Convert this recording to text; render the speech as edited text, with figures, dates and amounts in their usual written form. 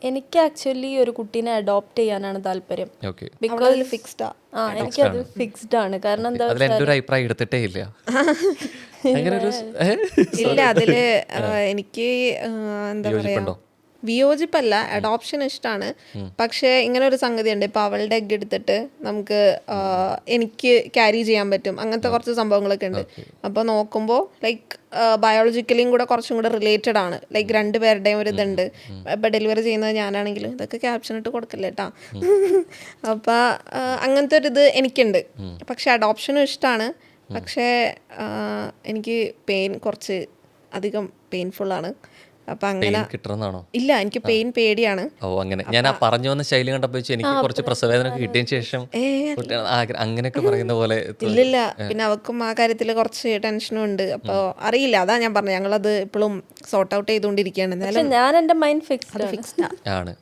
എനിക്ക് ആക്ച്വലി ഒരു കുട്ടീനെ അഡോപ്റ്റ് ചെയ്യാനാണ് താല്പര്യം. ഓക്കെ, ബിക്കോസ് ഫിക്സ്ഡാ. എനിക്കത് ഫിക്സ്ഡ് ആണ്. കാരണം എന്താ അതിൽ എൻ്റെ ഒരു അഭിപ്രായം എടുത്തിട്ടേ ഇല്ല. അങ്ങനെ ഒരു ഇല്ല അതില് എനിക്ക് എന്താ പറയാ യോജിപ്പുണ്ടോ? വിയോജിപ്പല്ല, അഡോപ്ഷൻ ഇഷ്ടമാണ്. പക്ഷേ ഇങ്ങനെ ഒരു സംഗതി ഉണ്ട്, ഇപ്പൊ അവളുടെ എഗ് എടുത്തിട്ട് നമുക്ക് എനിക്ക് ക്യാരി ചെയ്യാൻ പറ്റും, അങ്ങനത്തെ കുറച്ച് സംഭവങ്ങളൊക്കെ ഉണ്ട്. അപ്പോൾ നോക്കുമ്പോൾ ലൈക്ക് ബയോളജിക്കലിയും കൂടെ കുറച്ചും കൂടെ റിലേറ്റഡ് ആണ്. ലൈക്ക് രണ്ടുപേരുടെയും ഒരു ഇതുണ്ട്. ഇപ്പം ഡെലിവറി ചെയ്യുന്നത് ഞാനാണെങ്കിൽ ഇതൊക്കെ ക്യാപ്ഷൻ ഇട്ട് കൊടുക്കല്ലേ കേട്ടാ. അപ്പം അങ്ങനത്തെ ഒരു ഇത് എനിക്കുണ്ട്. പക്ഷെ അഡോപ്ഷനും ഇഷ്ടമാണ്. പക്ഷേ എനിക്ക് പെയിൻ കുറച്ച് അധികം പെയിൻഫുള്ളാണ്. അപ്പം അങ്ങനെ കിട്ടണമെന്നാണോ? ഇല്ല, എനിക്ക് പെയിൻ പേടിയാണ്. ഓ അങ്ങനെ. ഞാൻ ആ പറഞ്ഞു വന്ന ശൈലി കണ്ടപ്പോൾ എനിക്ക് കുറച്ച് പ്രസവേദന കിട്ടിയതിന് ശേഷം അങ്ങനെയൊക്കെ പറയുന്ന പോലെ ഇല്ലില്ല, പിന്നെ അവക്കും ആ കാര്യത്തിൽ കുറച്ച് ടെൻഷനും ഉണ്ട്. അപ്പോൾ അറിയില്ല, അതാ ഞാൻ പറഞ്ഞു ഞങ്ങളത് ഇപ്പോഴും സോർട്ട് ഔട്ട് ചെയ്തുകൊണ്ടിരിക്കുകയാണ്. ഞാൻ എൻ്റെ മൈൻഡ് ഫിക്സ്ഡ് ഫിക്സ്ഡാ ആണ്.